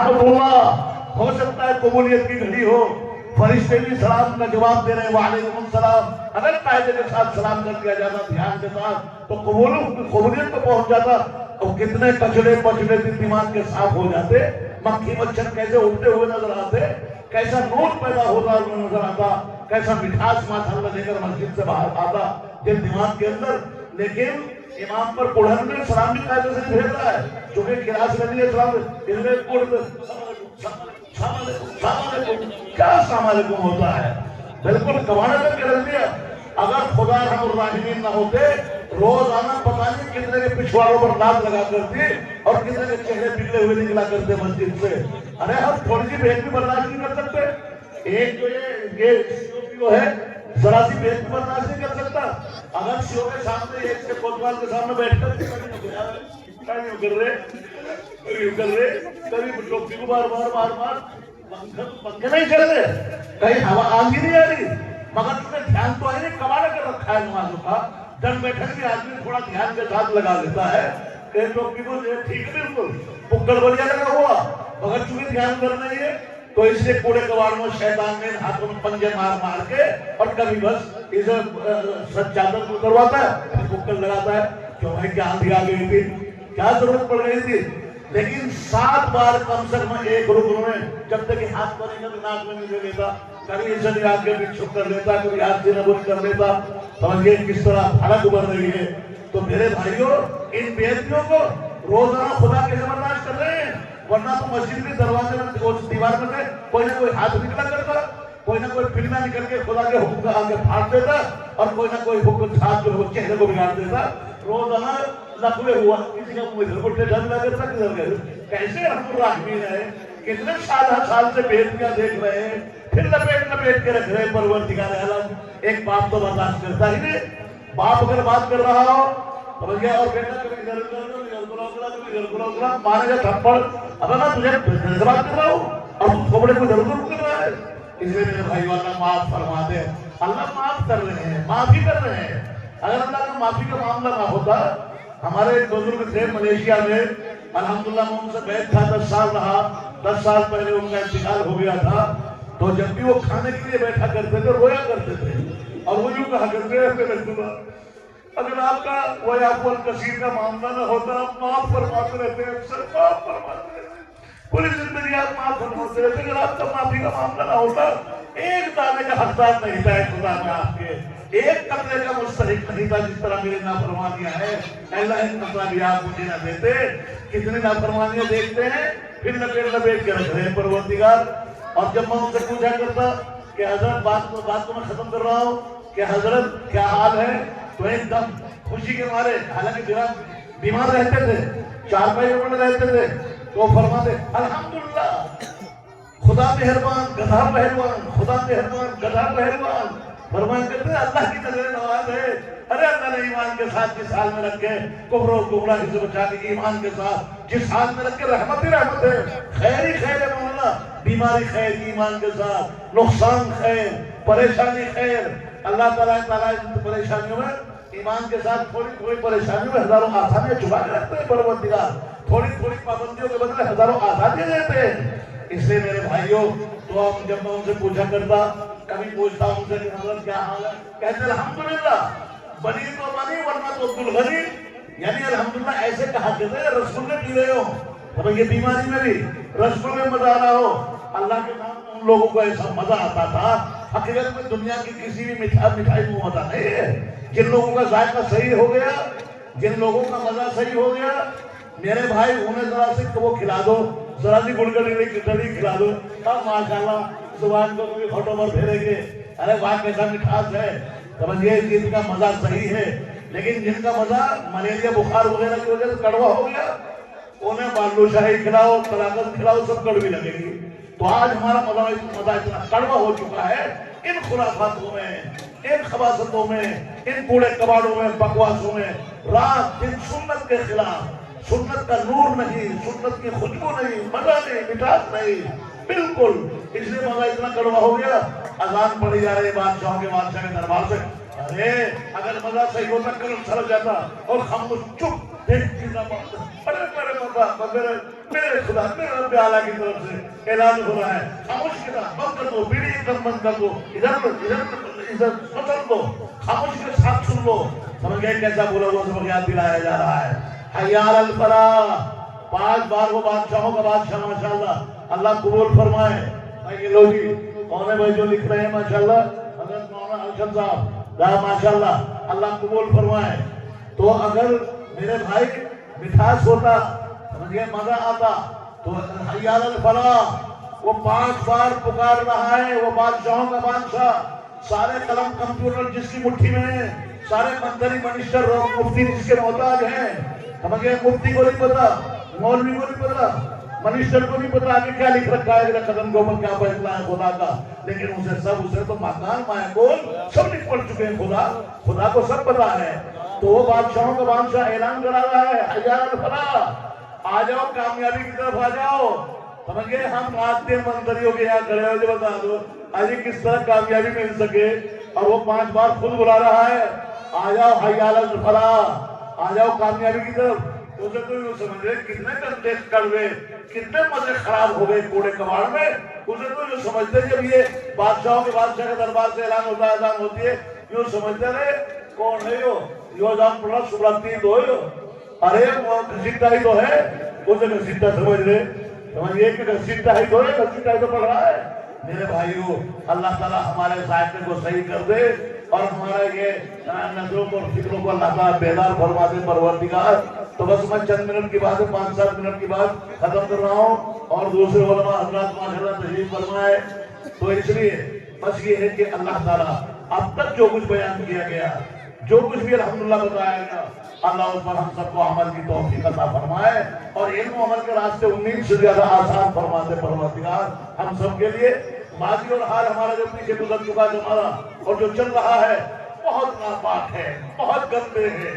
اللہ ہو سکتا ہے قبولیت کی گھڑی ہو، فرشتے بھی سلام کا جواب دے رہے ہیں وعلیکم السلام، اگر قاعدے کے ساتھ سلام کر دیا جاتا دھیان کے ساتھ تو قبولیت کو پہنچ جاتا. اور کتنے کچڑے پچڑے دماغ کے صاف ہو جاتے، مکھی مچھر کیسے اڑتے ہوئے نظر آتے، کیسا نور پیدا ہوتا نظر آتا، کیسا مٹھاس ماشاءاللہ لے کر مسجد سے باہر آتا دل دماغ کے اندر. لیکن امام پر پڑھن میں سلام بھی قاعدے سے نہیں بھیج رہا ہے، چونکہ کلاس لگی ہے سلام اس میں کیا السلام علیکم ہوتا ہے، بالکل کمانے کر کے رکھ دیا. اگر خدا رحم الراحمین نہ ہوتے روزانہ پتہ نہیں کتنے کے پچھواڑوں پر لات لگا کرتی اور کتنے کے چہرے پگھلے ہوئے نکلا کرتے مسجد سے. ارے ہم تھوڑی سی بھیک بھی برداشت نہیں کر سکتے، ایک جو یہ جو ہے ذرا سی بھیک بھی برداشت نہیں کر سکتا. اگر سیو کے سامنے ایک سے کوتوال کے سامنے بیٹھ کر کبھی ٹوپی کو بار بار بار بار پنکھے نہیں چل رہے، کہیں ہوا آندھی نہیں آ رہی، مگر تمہیں دھیان تو ہے نہیں کمانا کر رکھا ہے نمازوں کا. ڈن بیٹھک بھی آدمی تھوڑا دھیان کے ساتھ لگا لیتا ہے کہ ٹوپی کو ٹھیک بالکل پکڑ بڑھیا لگا ہوا، مگر چونکہ دھیان کر نہیں ہے تو اس لیے کوڑے کباڑ میں شیطان نے ہاتھوں میں پنجے مار مار کے اور کبھی بس اسے چادر کو کرواتا ہے پھر پکڑ لگاتا ہے. کیوں ہے کہ آندھی آ گئی تھی، کیا ضرورت پڑ گئی تھی. لیکن 7 بار کم سے کم ایک رکن میں جب تک کہ ہاتھ پر نہیں ناک میں نہیں دے لیتا، کبھی اسے نہیں آگے بھی چھپ کر لیتا، کبھی ہاتھ سے نبول کر لیتا. سمجھئے کس طرح بھڑک ابھر رہی ہے. تو میرے بھائیوں ان بے ادبیوں کو روزانہ خدا کے برداشت کر رہے ہیں، ورنہ تو مسجد کے دروازے میں دیوار میں سے کوئی نہ کوئی ہاتھ نکلا کرتا، کوئی نہ کوئی پھرنا نکل کے خدا کے حکم کا آگے پھاڑ دیتا اور کوئی نہ کوئی حکم ہاتھ جو چہرے کو بگاڑ دیتا. روزانہ لقوے ہوا کسی کا منہ ادھر اٹھے ڈھل لگا کرتا کدھر گئے. کیسے رحم الراحمین ہے، کتنے سال سے بیٹیاں دیکھ رہے ہیں پھر لپیٹ کے رکھ رہے ہیں. پروردگار عالم ایک باپ تو برداشت کرتا ہی نہیں. باپ اگر بات کر رہا ہو اور بیٹا کبھی ادھر مارے گا تھپڑ، اب میں تجھے بات کر رہا ہوں اور تم تھوڑے کو ادھر کر رہا ہے. اس لیے میرے بھائی اللہ معاف فرما دے. اللہ معاف کر رہے ہیں، معافی کر رہے ہیں. اگر اللہ کا معافی کا معاملہ نہ ہوتا، ہمارے ایک بزرگ تھے ملیشیا میں الحمدللہ میں ان سے بیٹھ تھا 10 سال رہا. 10 سال پہلے ان کا انتقال ہو گیا تھا. تو جب بھی وہ کھانے کے لیے بیٹھا کرتے تھے رویا کرتے تھے اور وہ یوں کہا کرتے رہتے اگر آپ کا وہ آپ کثیر کا معاملہ نہ ہوتا آپ معاف فرماتے رہتے ہیں، اکثر معاف فرماتے رہتے پوری زندگی آپ معاف فرماتے رہتے. اگر آپ کا معافی کا معاملہ نہ ہوتا ایک دانے کا حقدار نہیں تھا خدا میں آپ کے، ایک قطرے کا مستحق نہیں تھا. جس طرح میرے نافرمانیاں ہیں اللہ ایک قطرہ بھی آپ مجھے نہ دیتے. کتنی نافرمانیاں دیکھتے ہیں پھر لپیٹ کے رکھ رہے ہیں پروردگار. اور جب میں ان سے پوچھا کرتا کہ حضرت بات کو میں ختم کر رہا ہوں کہ حضرت کیا حال ہے، تو ایک دم خوشی کے مارے، حالانکہ بیمار رہتے تھے، 4 مہینے میں رہتے تھے، تو فرماتے الحمدللہ خدا مہربان گدھا پہلوان، خدا مہربان گدھا پہلوان. فرمان کرتے ہیں اللہ کی نظر نواز ہے. ارے اللہ نے ایمان کے ساتھ جس حال میں رکھے کفر و گمراہی سے بچا کے ایمان کے ساتھ جس حال میں رکھے رحمت ہی رحمت ہے، خیر ہی خیر ہے مولانا. بیماری خیر ایمان کے ساتھ، نقصان خیر، پریشانی خیر. اللہ تعالیٰ پریشانیوں میں ایمان کے ساتھ تھوڑی پریشانیوں میں ہزاروں آسانیاں چھپا کے رکھتے ہیں پروردگار. تھوڑی پابندیوں کے بدلے ہزاروں آزادیاں دیتے ہیں. اس لیے میرے بھائیوں تو جب میں ان سے پوچھا کرتا، کبھی پوچھتا ان سے کہ حضرت کیا حال ہے، کہتے الحمدللہ بنی تو بنی ورنہ تو عبدالغنی. یعنی الحمدللہ ایسے کہا کرتے ہیں رسول نے پی رہے ہو، یہ بیماری میں بھی رسول میں مزہ آ رہا ہو. اللہ کے نام میں ان لوگوں کو ایسا مزہ آتا تھا. حقیقت میں دنیا کی کسی بھی مٹھائی میں مزہ نہیں ہے. جن لوگوں کا ذائقہ صحیح ہو گیا، جن لوگوں کا مزہ صحیح ہو گیا، میرے بھائی انہیں ذرا سے وہ کھلا دو، ذرا سی گڑگڑی کھلا دو، اب ماشاءاللہ زبان کو بھی پھوٹو پر پھیرے گے. ارے واہ کیسا مٹھاس ہے. سمجھئے جن کا مزہ صحیح ہے، لیکن جن کا مزہ ملیریا بخار وغیرہ کی وجہ سے کڑوا ہو گیا، انہیں بالو شاہی کھلاؤ، طلاقت کھلاؤ، سب کڑوی لگے گی. تو آج ہمارا مزہ اتنا کڑوا ہو چکا ہے ان خرافاتوں میں، ان خباثتوں میں، ان کوڑے کباڑوں میں، بکواسوں میں. رات دن سنت کے خلاف، سنت کا نور نہیں، سنت کی خوشبو نہیں، مزہ نہیں، مٹھاس نہیں، بالکل. اس لیے مزہ اتنا کڑوا ہو گیا. اذان پڑھی جا رہی ہے بادشاہوں کے بادشاہ کے دربار سے. ارے اگر مزہ صحیح ہوتا کلم سڑ جاتا اور خاموش چپ میرے خدا میرے رب اعلیٰ کی طرف سے اعلان ہو رہا ہے، خاموش کر دو، بند کر دو، بیڑی ایک دم بند کر دو، ادھر سن لو، خاموش کے ساتھ سن لو. سمجھ گئے کیسا بولا ہوا سبق یاد دلایا جا رہا ہے. حی علی الفلاح. 5 بار وہ بادشاہوں کا بادشاہ ماشاءاللہ اللہ قبول فرمائے. یہ لو جی کون ہے بھائی جو لکھ رہے ہیں ماشاءاللہ؟ حضرت مولانا ارشد صاحب ماشاءاللہ اللہ قبول فرمائے. تو اگر میرے بھائی مٹھاس ہوتا سمجھے مزہ آتا تو حی علی الفلاح وہ 5 بار پکار رہا ہے. وہ بادشاہوں کا بادشاہ، سارے قلم کمپیوٹر جس کی مٹھی میں ہیں، سارے منتری منسٹر اور مفتی جس کے محتاج ہیں. سمجھے مفتی کو نہیں پتا، مولوی کو نہیں پتا، منسٹر کو نہیں پتا آگے کیا لکھ رکھا ہے، قدم کے اوپر کیا فیصلہ ہے خدا کا. لیکن اسے تو مکان مایکون سب لکھ پڑ چکے ہیں. خدا کو سب پتا ہے. تو وہ بادشاہوں کا بادشاہ اعلان کرا رہا ہے حی علی الفلاح. آ جاؤ کامیابی کی طرف آ جاؤ. سمجھ گئے ہم آج کے منتریوں کے یہاں کھڑے ہو جو بتا دو آج کس طرح کامیابی مل سکے. اور وہ 5 بار خود بلا رہا ہے آ جاؤ حی علی الفلاح، آ جاؤ کامیابی کی طرف. اسے تو یہ سمجھ رہے کتنے گندے کڑوے کتنے مزے خراب ہو گئے کوڑے کباڑ میں. اسے تو یہ سمجھتے جب یہ بادشاہوں کے بادشاہ کے دربار سے اعلان ہوتا ہے اذان ہوتی ہے یوں سمجھتے رہے کون ہے یہ اذان پڑھا سبرتی تو ہے. ارے وہ گھسیٹا ہی تو ہے. اسے گھسیٹا سمجھ رہے سمجھئے کہ گھسیٹا ہی تو ہے، گھسیٹا ہی تو پڑھ رہا ہے. میرے بھائیو اللہ تعالیٰ ہمارے ذائقے کو صحیح کر دے اور ہمارا یہ نظروں کو اور فکروں کو اللہ تعالیٰ بیدار فرما دے پروردگار. تو بس میں چند منٹ کی بات ہے 5-7 منٹ کی بات ختم کر رہا ہوں اور دوسرے علماء حضرات ماشاءاللہ تشریف فرمائے. تو اس لیے بس یہ ہے کہ اللہ تعالیٰ اب تک جو کچھ بیان کیا گیا جو کچھ بھی الحمدللہ بتایا گیا اللہ اس پر ہم سب کو عمل کی توفیق عطا فرمائے اور علم و عمل کے راستے امید سے زیادہ آسان فرما دے پروردگار ہم سب کے لیے. ماضی اور حال ہمارا جو پیچھے گزر چکا زمانہ اور جو چل رہا ہے بہت ناپاک ہے، بہت گندے ہیں،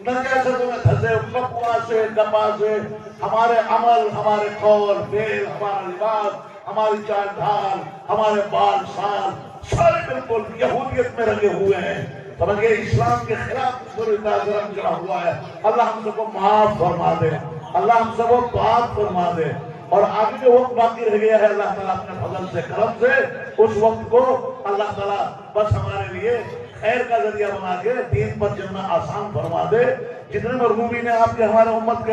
نجاستوں میں دھسے بکواس سے کپاس سے. ہمارے عمل، ہمارے قول فعل، ہمارا لباس، ہماری چال ڈھال، ہمارے بال سال سارے بالکل یہودیت میں رنگے ہوئے ہیں. سمجھ گئے اسلام کے خلاف رنگ چڑھا ہوا ہے. اللہ ہم سب کو معاف فرما دے، اللہ ہم سب کو پاک فرما دے. اور آگے جو وقت باقی رہ گیا ہے اللہ تعالیٰ اپنے فضل سے کرم سے اس وقت کو اللہ تعالیٰ بس ہمارے لیے خیر کا ذریعہ بنا کے دین پر چلنا آسان فرما دے. جتنے مرحومین ہیں آپ کے ہمارے امت کے